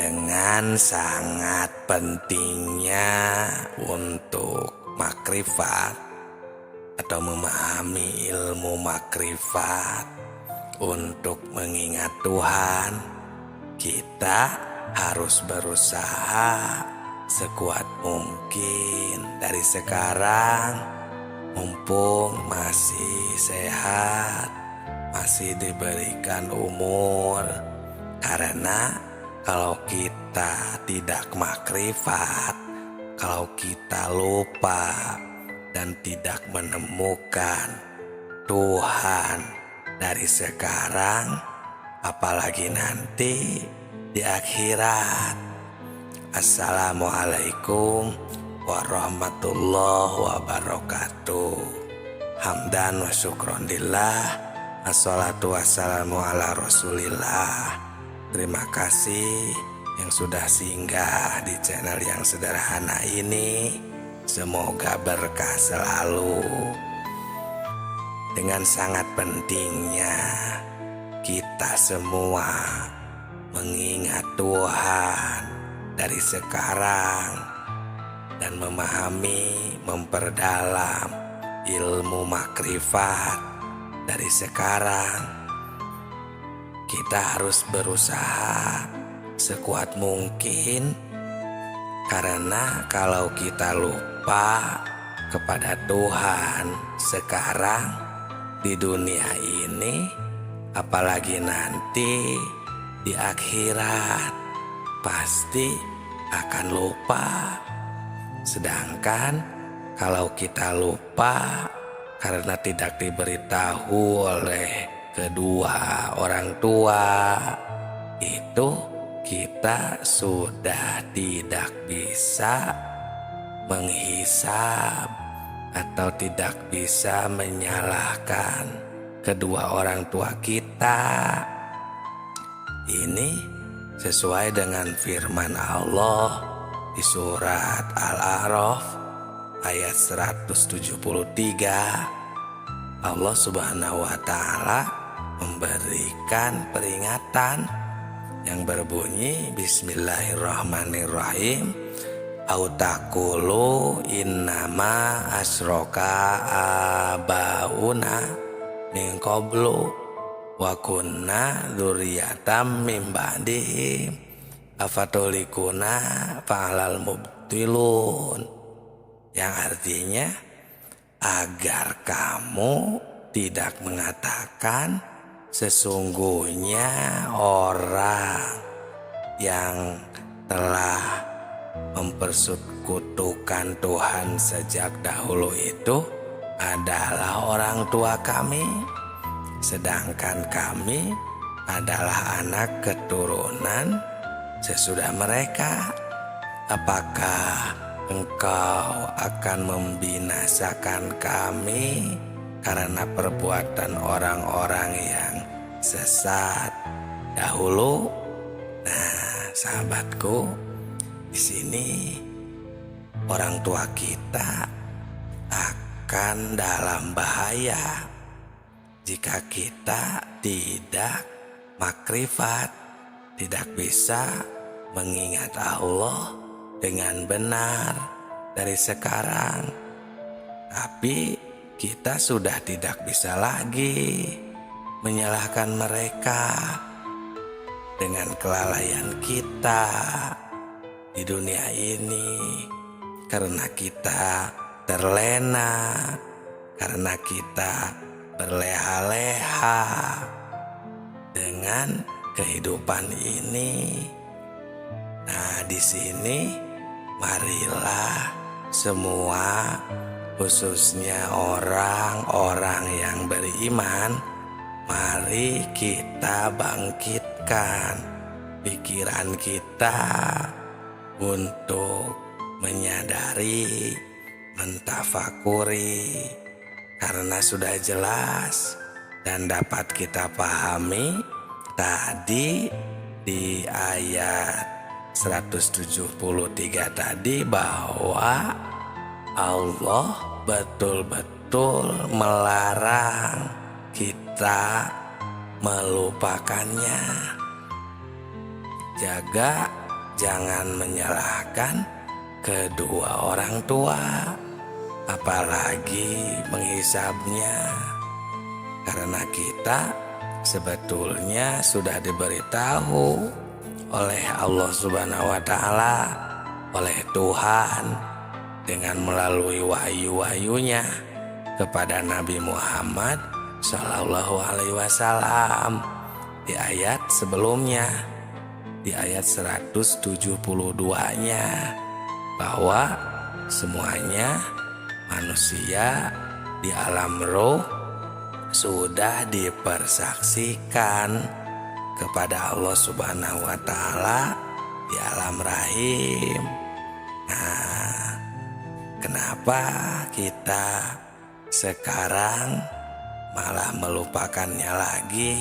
dengan sangat pentingnya untuk makrifat atau memahami ilmu makrifat untuk mengingat Tuhan. Kita harus berusaha sekuat mungkin dari sekarang, mumpung masih sehat, masih diberikan umur. Karena kalau kita tidak makrifat, kalau kita lupa dan tidak menemukan Tuhan dari sekarang, apalagi nanti di akhirat. Assalamualaikum warahmatullahi wabarakatuh. Hamdan wa syukron lillah, assalatu wassalamu ala rasulillah. Terima kasih yang sudah singgah di channel yang sederhana ini. Semoga berkah selalu. Dengan sangat pentingnya kita semua mengingat Tuhan dari sekarang dan memahami, memperdalam ilmu makrifat dari sekarang. Kita harus berusaha sekuat mungkin, karena kalau kita lupa kepada Tuhan sekarang di dunia ini, apalagi nanti di akhirat, pasti akan lupa. Sedangkan kalau kita lupa karena tidak diberitahu oleh kedua orang tua, itu kita sudah tidak bisa menghisab atau tidak bisa menyalahkan kedua orang tua kita. Ini sesuai dengan firman Allah di surat Al-A'raf ayat 173. Allah Subhanahu wa Ta'ala memberikan peringatan yang berbunyi Bismillahirrahmanirrahim. Autakulu innama asroka abauna min qablu wa kunna dzurriyyatam min ba'dihim afatulikuna fa'alal mubtilun. Yang artinya, agar kamu tidak mengatakan sesungguhnya orang yang telah mempersekutukan Tuhan sejak dahulu itu adalah orang tua kami, sedangkan kami adalah anak keturunan sesudah mereka. Apakah engkau akan membinasakan kami karena perbuatan orang-orang yang sesat dahulu? Nah, sahabatku, di sini orang tua kita akan dalam bahaya jika kita tidak makrifat, tidak bisa mengingat Allah dengan benar dari sekarang. Tapi kita sudah tidak bisa lagi menyalahkan mereka dengan kelalaian kita di dunia ini, karena kita terlena, karena kita berleha-leha dengan kehidupan ini. Nah, di sini marilah semua, khususnya orang-orang yang beriman, mari kita bangkitkan pikiran kita untuk menyadari, mentafakuri, karena sudah jelas dan dapat kita pahami tadi di ayat 173 tadi, bahwa Allah betul-betul melarang kita melupakannya. Jaga jangan menyalahkan kedua orang tua, apalagi menghisabnya. Karena kita sebetulnya sudah diberitahu oleh Allah Subhanahu wa Ta'ala, oleh Tuhan, dengan melalui wahyu-wahyunya kepada Nabi Muhammad Sallallahu Alaihi Wasallam di ayat sebelumnya, di ayat 172-nya, bahwa semuanya manusia di alam roh sudah dipersaksikan kepada Allah Subhanahu wa Ta'ala di alam rahim. Nah, kenapa kita sekarang malah melupakannya lagi,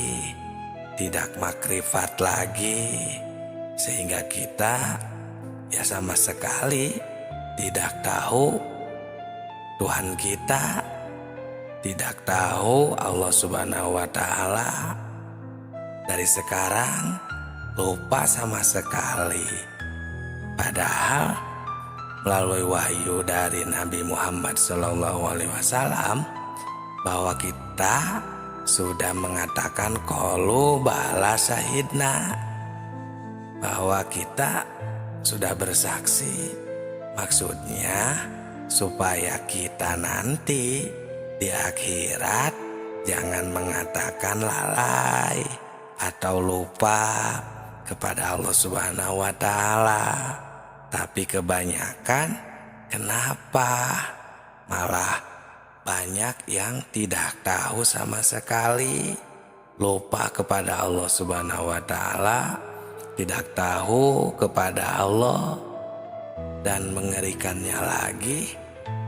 tidak makrifat lagi, sehingga kita ya sama sekali tidak tahu Tuhan kita, tidak tahu Allah Subhanahu wa Ta'ala. Dari sekarang lupa sama sekali. Padahal melalui wahyu dari Nabi Muhammad SAW bahwa kita sudah mengatakan qalu bala syahidna, bahwa kita sudah bersaksi. Maksudnya supaya kita nanti di akhirat jangan mengatakan lalai atau lupa kepada Allah Subhanahu wa Ta'ala. Tapi kebanyakan kenapa malah banyak yang tidak tahu sama sekali, lupa kepada Allah Subhanahu wa Ta'ala, tidak tahu kepada Allah. Dan mengerikannya lagi,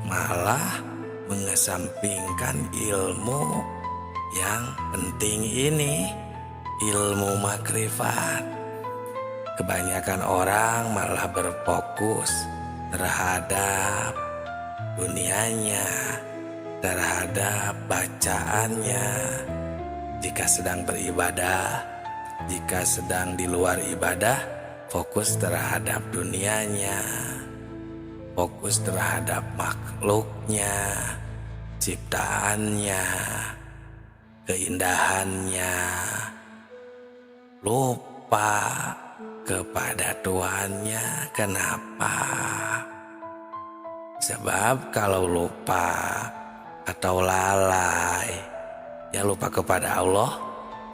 malah mengesampingkan ilmu yang penting ini, ilmu makrifat. Kebanyakan orang malah berfokus terhadap dunianya, terhadap bacaannya. Jika sedang beribadah, jika sedang di luar ibadah, fokus terhadap dunianya, fokus terhadap makhluknya, ciptaannya, keindahannya, lupa kepada Tuhannya. Kenapa? Sebab kalau lupa atau lalai, ya lupa kepada Allah,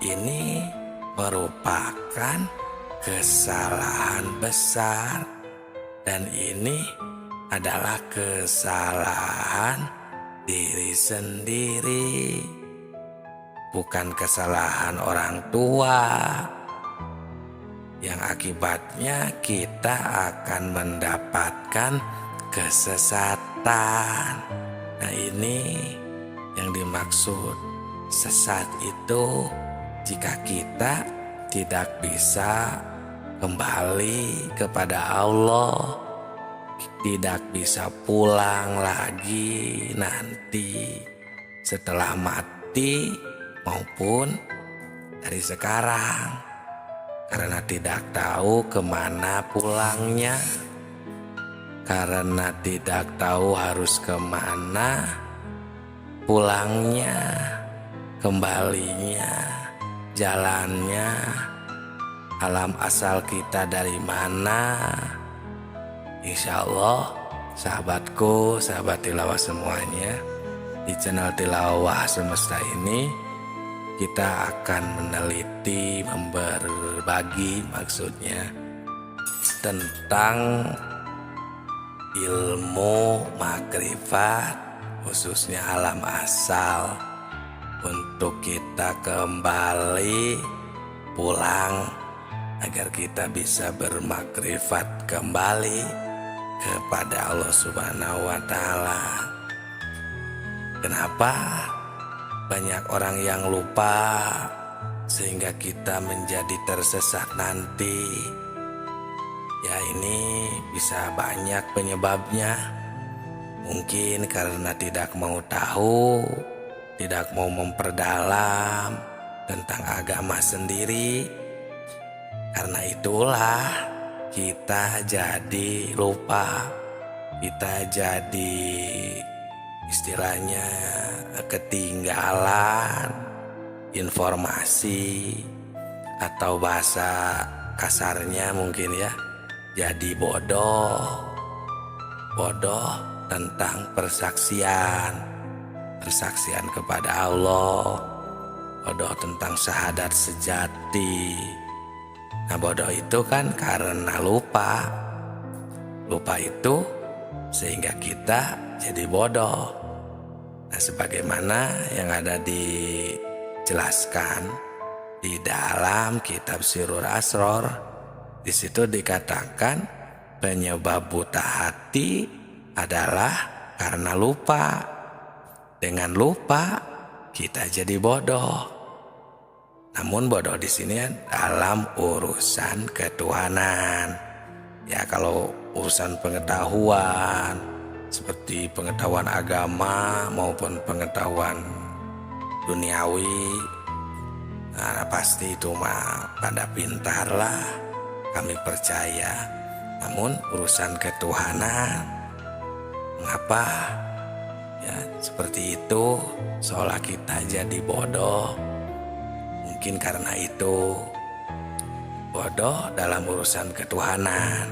ini merupakan kesalahan besar. Dan ini adalah kesalahan diri sendiri, bukan kesalahan orang tua, yang akibatnya kita akan mendapatkan kesesatan. Nah, ini yang dimaksud sesat itu jika kita tidak bisa kembali kepada Allah, tidak bisa pulang lagi nanti setelah mati maupun dari sekarang, karena tidak tahu kemana pulangnya, karena tidak tahu harus kemana pulangnya, kembalinya, jalannya, alam asal kita dari mana. Insya Allah sahabatku, sahabat tilawah semuanya, di channel Tilawah Semesta ini kita akan meneliti, berbagi maksudnya tentang ilmu makrifat, khususnya alam asal, untuk kita kembali pulang agar kita bisa bermakrifat kembali kepada Allah Subhanahu wa Ta'ala. Kenapa banyak orang yang lupa sehingga kita menjadi tersesat nanti? Ya, ini bisa banyak penyebabnya. Mungkin karena tidak mau tahu, tidak mau memperdalam tentang agama sendiri. Karena itulah kita jadi lupa, kita jadi istilahnya ketinggalan informasi, atau bahasa kasarnya mungkin ya, jadi bodoh tentang persaksian kepada Allah, bodoh tentang syahadat sejati. Nah, bodoh itu kan karena lupa itu sehingga kita jadi bodoh. Nah, sebagaimana yang ada dijelaskan di dalam kitab Sirrul Asror, di situ dikatakan penyebab buta hati adalah karena lupa. Dengan lupa kita jadi bodoh. Namun bodoh di sini dalam urusan ketuhanan. Ya, kalau urusan pengetahuan seperti pengetahuan agama maupun pengetahuan duniawi, nah, pasti itu mah pada pintar lah, kami percaya. Namun urusan ketuhanan, mengapa ya seperti itu, seolah kita jadi bodoh? Mungkin karena itu, bodoh dalam urusan ketuhanan.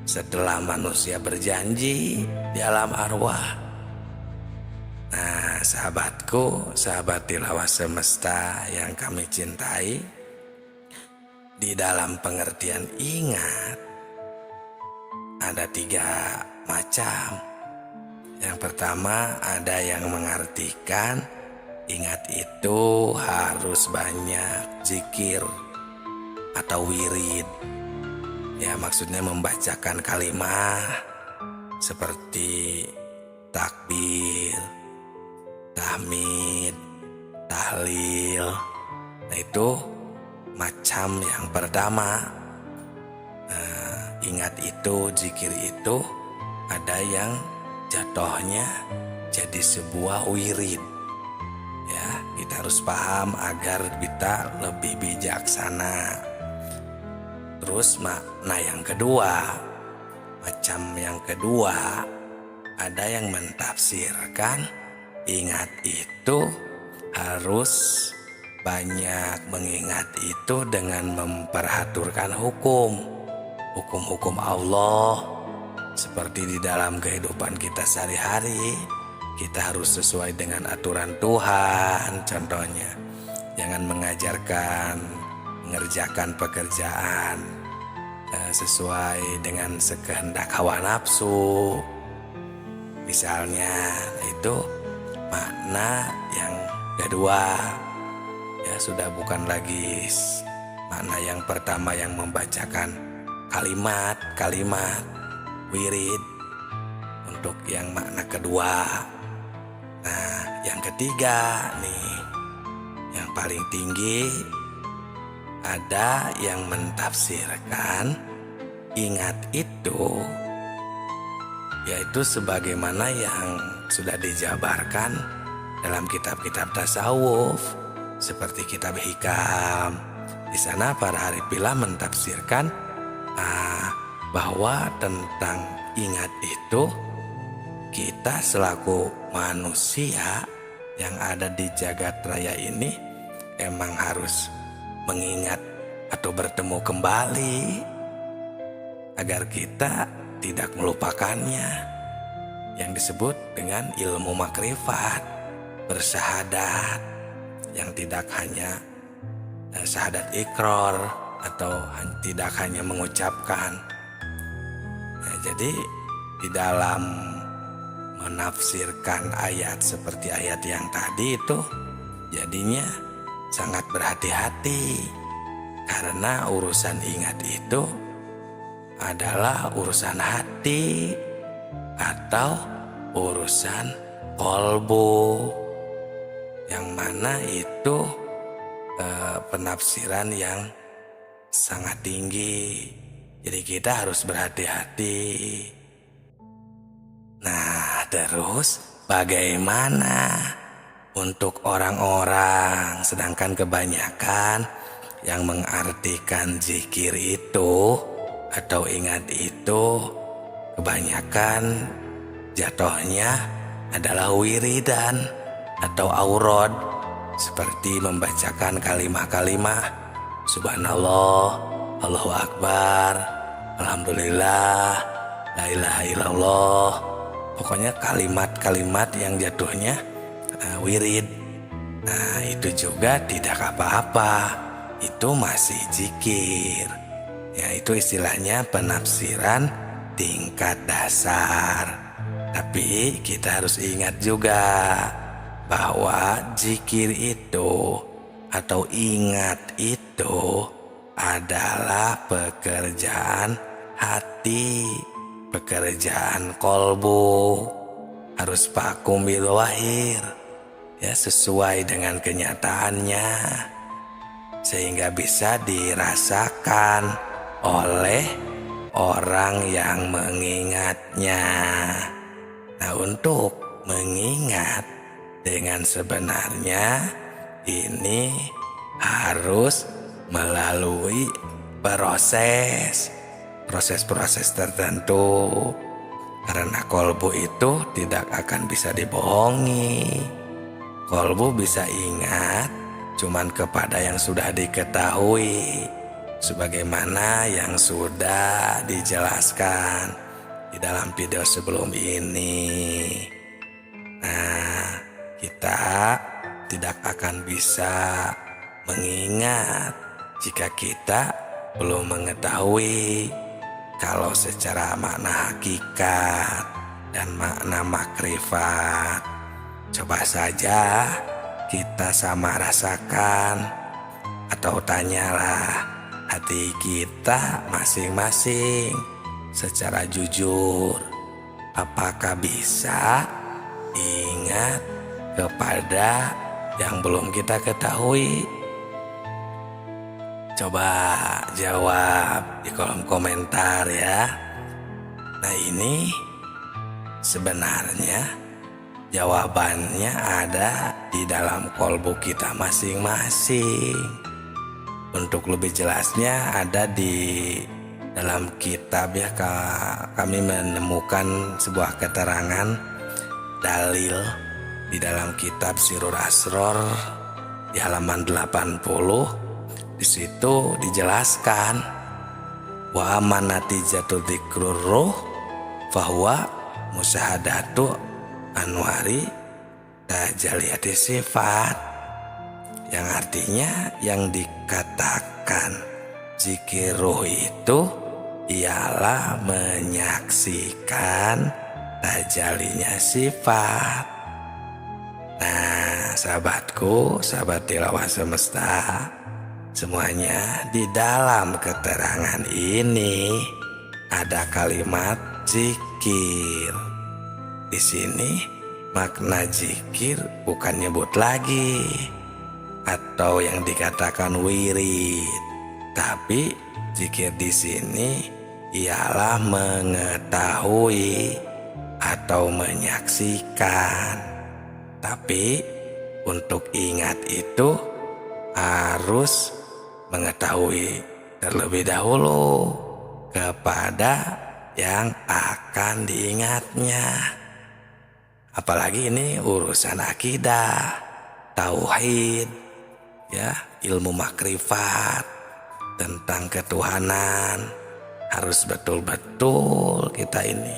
Setelah manusia berjanji di alam arwah. Nah, sahabatku, sahabat tilawah semesta yang kami cintai, di dalam pengertian ingat ada 3 macam. Yang pertama, ada yang mengartikan ingat itu harus banyak zikir atau wirid. Ya, maksudnya membacakan kalimat seperti takbir, tahmid, tahlil. Nah, itu macam yang pertama. Ingat itu, zikir itu ada yang jatuhnya jadi sebuah wirid. Ya, kita harus paham agar kita lebih bijaksana. Terus makna yang kedua, macam yang kedua, ada yang mentafsirkan ingat itu harus banyak mengingat itu dengan memperhatikan hukum-hukum Allah. Seperti di dalam kehidupan kita sehari-hari, kita harus sesuai dengan aturan Tuhan. Contohnya, jangan mengerjakan pekerjaan sesuai dengan sekehendak hawa nafsu. Misalnya, itu makna yang kedua. Ya, sudah bukan lagi makna yang pertama yang membacakan kalimat wirid untuk yang makna kedua. Nah, yang ketiga nih, yang paling tinggi, ada yang mentafsirkan ingat itu yaitu sebagaimana yang sudah dijabarkan dalam kitab-kitab tasawuf seperti kitab Hikam. Di sana para haripillah mentafsirkan bahwa tentang ingat itu, kita selaku manusia yang ada di jagat raya ini emang harus mengingat atau bertemu kembali agar kita tidak melupakannya, yang disebut dengan ilmu makrifat, bersyahadat, yang tidak hanya syahadat ikrar atau tidak hanya mengucapkan. Nah, jadi di dalam menafsirkan ayat seperti ayat yang tadi itu jadinya sangat berhati-hati, karena urusan ingat itu adalah urusan hati atau urusan kolbu, yang mana itu penafsiran yang sangat tinggi. Jadi kita harus berhati-hati. Nah, terus bagaimana untuk orang-orang, sedangkan kebanyakan yang mengartikan zikir itu atau ingat itu kebanyakan jatuhnya adalah wiridan atau aurad, seperti membacakan kalimah-kalimah subhanallah, Allahu Akbar, alhamdulillah, la ilaha illallah. Pokoknya kalimat-kalimat yang jatuhnya wirid. Nah, itu juga tidak apa-apa, itu masih zikir. Ya, itu istilahnya penafsiran tingkat dasar. Tapi kita harus ingat juga bahwa zikir itu atau ingat itu adalah pekerjaan hati, pekerjaan kolbu, harus pakum bil wahir, ya, sesuai dengan kenyataannya, sehingga bisa dirasakan oleh orang yang mengingatnya. Nah, untuk mengingat dengan sebenarnya ini harus melalui proses tertentu, karena kolbu itu tidak akan bisa dibohongi. Kolbu bisa ingat cuman kepada yang sudah diketahui, sebagaimana yang sudah dijelaskan di dalam video sebelum ini. Nah, kita tidak akan bisa mengingat jika kita belum mengetahui kalau secara makna hakikat dan makna makrifat. Coba saja kita sama rasakan atau tanyalah hati kita masing-masing secara jujur, apakah bisa ingat kepada yang belum kita ketahui? Coba jawab di kolom komentar ya. Nah, ini sebenarnya jawabannya ada di dalam kolbu kita masing-masing. Untuk lebih jelasnya ada di dalam kitab ya, kami menemukan sebuah keterangan dalil di dalam kitab Sirrul Asror di halaman 80. Di situ dijelaskan wa manatijatu dzikrur ruh fahuwa musyahadatu anwari tajaliyati sifat, yang artinya yang dikatakan zikir ruh itu ialah menyaksikan tajalinya sifat. Nah, sahabatku, sahabat tilawah semesta semuanya, di dalam keterangan ini ada kalimat zikir. Di sini makna zikir bukan nyebut lagi atau yang dikatakan wirid, tapi zikir di sini ialah mengetahui atau menyaksikan. Tapi untuk ingat itu harus mengetahui terlebih dahulu kepada yang akan diingatnya. Apalagi ini urusan akidah, tauhid, ya, ilmu makrifat tentang ketuhanan. Harus betul-betul kita ini,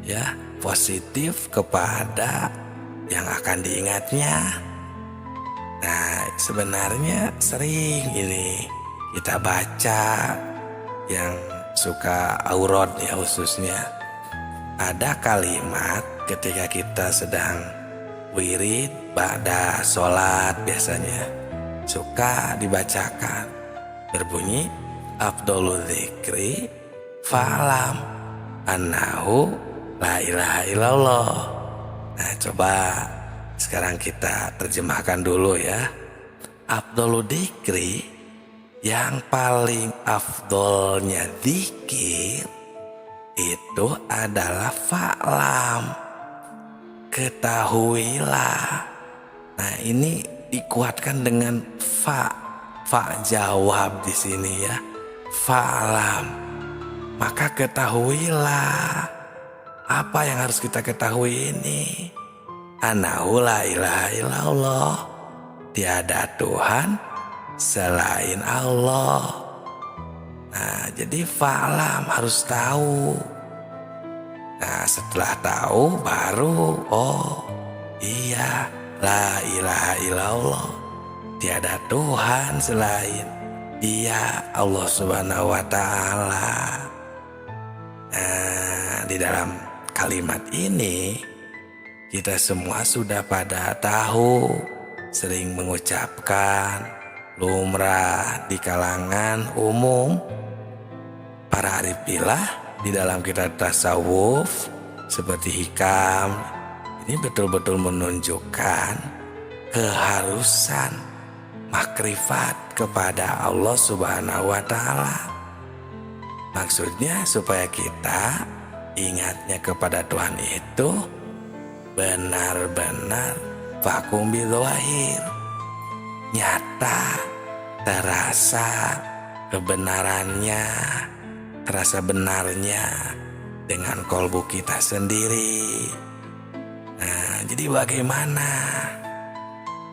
ya, positif kepada yang akan diingatnya. Nah, sebenarnya sering ini kita baca yang suka aurad ya, khususnya ada kalimat ketika kita sedang wirid ba'da sholat, biasanya suka dibacakan berbunyi afdolul dzikri fa'lam annahu la ilaha illallah. Nah, coba sekarang kita terjemahkan dulu ya. Afdolul dzikri, yang paling afdolnya dzikir itu adalah fa'lam, ketahuilah. Nah, ini dikuatkan dengan fa jawab di sini ya. Fa'lam, maka ketahuilah apa yang harus kita ketahui ini. Annahu la ilaha illallah, tiada Tuhan selain Allah. Nah, jadi fa'lam, harus tahu. Nah, setelah tahu baru, oh iya, la ilaha illallah, tiada Tuhan selain Dia, Allah Subhanahu wa Ta'ala. Nah, di dalam kalimat ini kita semua sudah pada tahu, sering mengucapkan, lumrah di kalangan umum. Para arif billah di dalam kitab tasawuf seperti hikam ini betul-betul menunjukkan keharusan makrifat kepada Allah Subhanahu wa Ta'ala. Maksudnya supaya kita ingatnya kepada Tuhan itu benar-benar vakum bidzahir, nyata, terasa kebenarannya, terasa benarnya dengan kolbu kita sendiri. Nah, jadi bagaimana?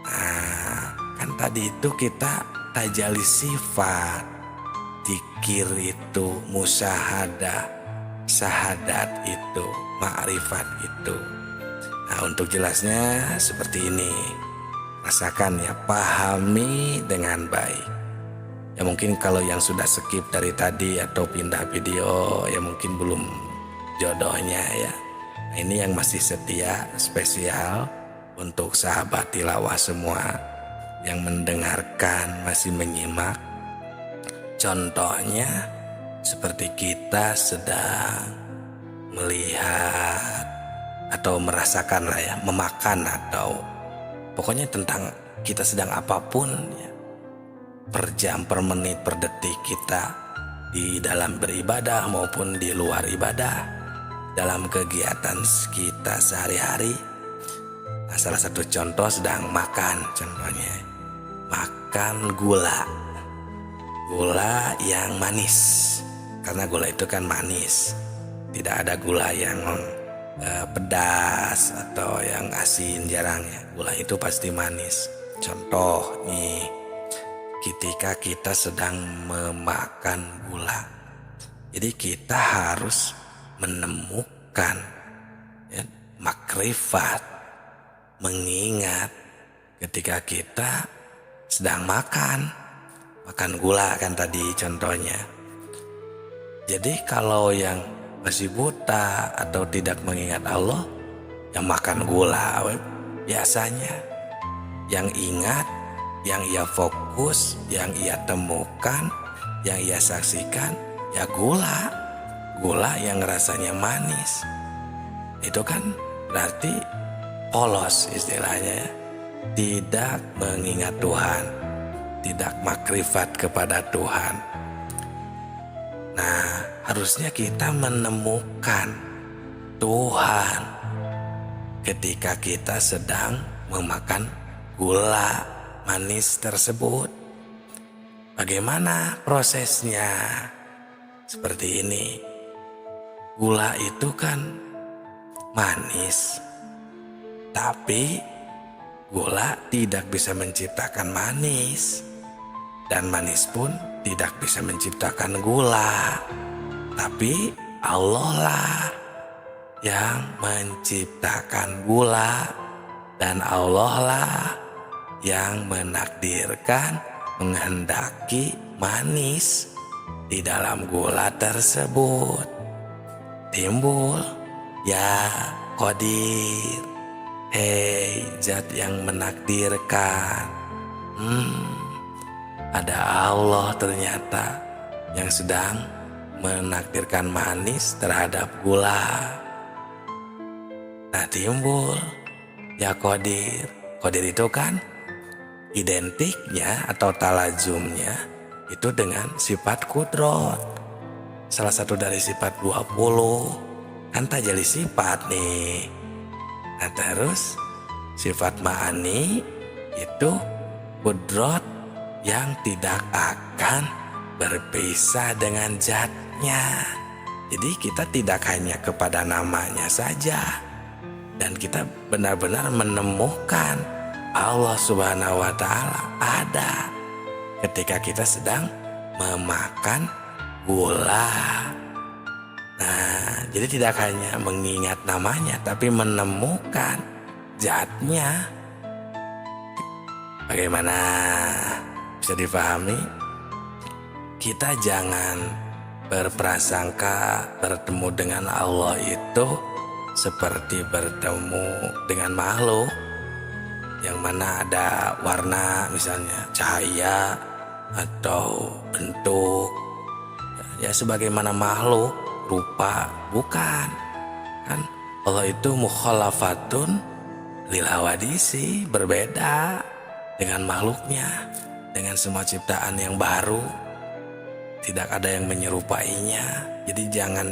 Nah, kan tadi itu kita tajalli sifat, zikir itu, musyahadah, syahadat itu, ma'rifat itu. Nah, untuk jelasnya seperti ini. Rasakan ya, pahami dengan baik. Ya mungkin kalau yang sudah skip dari tadi atau pindah video, ya mungkin belum jodohnya ya. Nah, ini yang masih setia, spesial untuk sahabat tilawah semua yang mendengarkan, masih menyimak. Contohnya seperti kita sedang melihat atau merasakan lah ya, memakan atau pokoknya tentang kita sedang apapun ya, per jam, per menit, per detik kita di dalam beribadah maupun di luar ibadah, dalam kegiatan kita sehari-hari. Nah, salah satu contoh sedang makan, contohnya makan gula yang manis, karena gula itu kan manis, tidak ada gula yang pedas atau yang asin, jarang ya. Gula itu pasti manis. Contoh nih, ketika kita sedang memakan gula, jadi kita harus menemukan ya, makrifat, mengingat ketika kita sedang makan gula kan tadi contohnya. Jadi kalau yang masih buta atau tidak mengingat Allah, yang makan gula biasanya. Yang ingat, yang ia fokus, yang ia temukan, yang ia saksikan, ya gula yang rasanya manis. Itu kan berarti polos istilahnya ya. Tidak mengingat Tuhan, tidak makrifat kepada Tuhan. Nah, harusnya kita menemukan Tuhan ketika kita sedang memakan gula manis tersebut. Bagaimana prosesnya? Seperti ini. Gula itu kan manis, tapi gula tidak bisa menciptakan manis, dan manis pun tidak bisa menciptakan gula. Tapi Allah lah yang menciptakan gula, dan Allah lah yang menakdirkan, menghendaki manis di dalam gula tersebut. Timbul ya Qadir, hei zat yang menakdirkan. Ada Allah ternyata yang sedang menakdirkan manis terhadap gula. Nah, timbul ya Qadir. Qadir itu kan identiknya atau talazumnya itu dengan sifat kudrot. Salah satu dari sifat 20 kan tajalli sifat nih. Nah, terus sifat ma'ani itu kudrot yang tidak akan berpisah dengan zatnya. Jadi kita tidak hanya kepada namanya saja, dan kita benar-benar menemukan Allah Subhanahu wa Ta'ala ada ketika kita sedang memakan gula. Nah, jadi tidak hanya mengingat namanya, tapi menemukan zatnya. Bagaimana? Bisa dipahami? Kita jangan berprasangka bertemu dengan Allah itu seperti bertemu dengan makhluk yang mana ada warna, misalnya cahaya atau bentuk, ya sebagaimana makhluk rupa. Bukan kan, Allah itu mukhalafatun lil hawadisi, berbeda dengan makhluknya, dengan semua ciptaan yang baru, tidak ada yang menyerupainya. Jadi jangan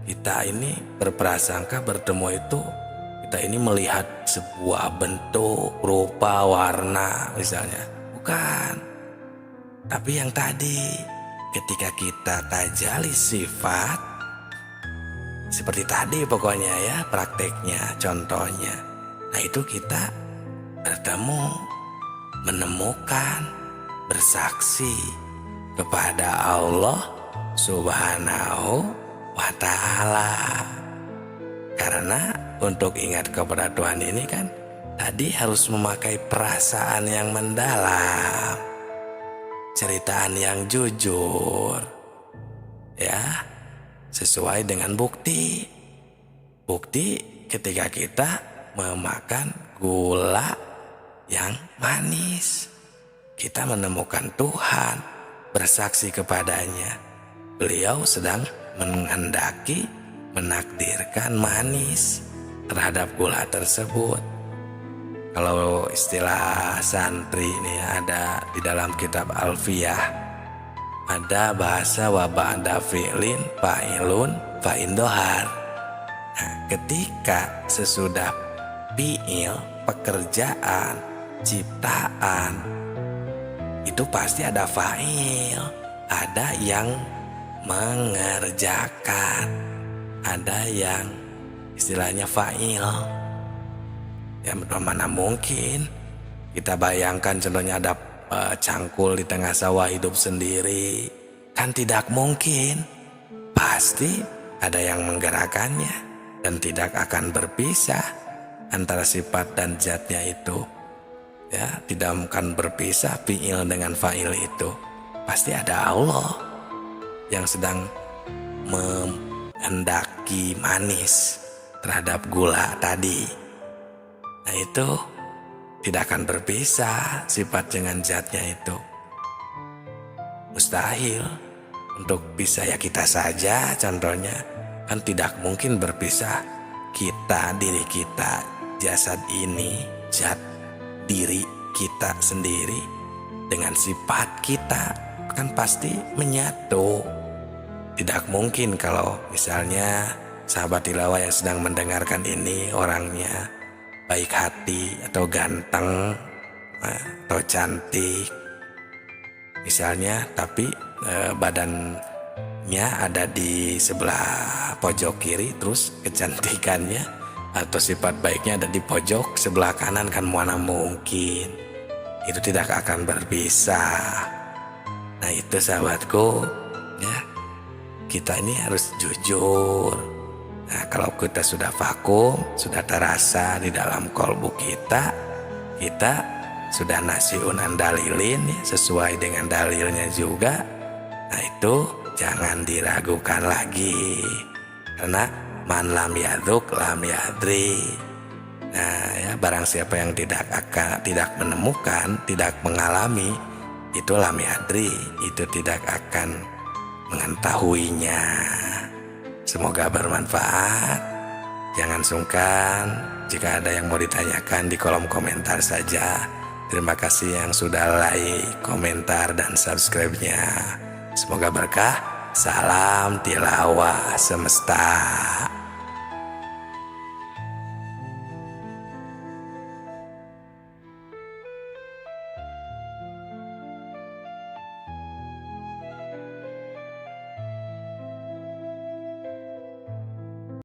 kita ini berprasangka bertemu itu kita ini melihat sebuah bentuk, rupa, warna misalnya. Bukan. Tapi yang tadi, ketika kita tajali sifat, seperti tadi pokoknya ya prakteknya, contohnya. Nah itu kita bertemu, menemukan, bersaksi kepada Allah Subhanahu wa Ta'ala. Karena untuk ingat kepada Tuhan ini kan tadi harus memakai perasaan yang mendalam, ceritaan yang jujur, ya sesuai dengan bukti. Bukti ketika kita memakan gula yang manis, kita menemukan Tuhan, bersaksi kepadanya. Beliau sedang menghendaki, menakdirkan manis terhadap gula tersebut. Kalau istilah santri ini ada di dalam kitab Alfiyah, ada bahasa wa ba'da fi'lin fa'ilun fa'indohar. Nah, ketika sesudah fi'il, pekerjaan, ciptaan, itu pasti ada fa'il, ada yang mengerjakan, ada yang istilahnya fa'il. Ya mana mungkin kita bayangkan contohnya ada cangkul di tengah sawah hidup sendiri, kan tidak mungkin. Pasti ada yang menggerakkannya dan tidak akan berpisah antara sifat dan zatnya itu. Ya, tidak akan berpisah fi'il dengan fa'il itu. Pasti ada Allah yang sedang menghendaki manis terhadap gula tadi. Nah itu tidak akan berpisah sifat dengan zatnya itu. Mustahil untuk bisa ya kita saja contohnya. Kan tidak mungkin berpisah kita, diri kita, jasad ini, zat diri kita sendiri dengan sifat kita. Kan pasti menyatu. Tidak mungkin kalau misalnya sahabat tilawah yang sedang mendengarkan ini orangnya baik hati atau ganteng atau cantik misalnya, tapi badannya ada di sebelah pojok kiri, terus kecantikannya atau sifat baiknya ada di pojok sebelah kanan, kan mana mungkin. Itu tidak akan berpisah. Nah itu sahabatku ya, kita ini harus jujur. Nah kalau kita sudah vakum, sudah terasa di dalam kolbu kita sudah nasiun an dalilin ya, sesuai dengan dalilnya juga. Nah itu jangan diragukan lagi, karena man lam yaduk lam yadri. Nah ya, barang siapa yang tidak menemukan, tidak mengalami, itu lam yadri, itu tidak akan mengetahuinya. Semoga bermanfaat. Jangan sungkan jika ada yang mau ditanyakan di kolom komentar saja. Terima kasih yang sudah like, komentar, dan subscribe-nya. Semoga berkah. Salam tilawah semesta.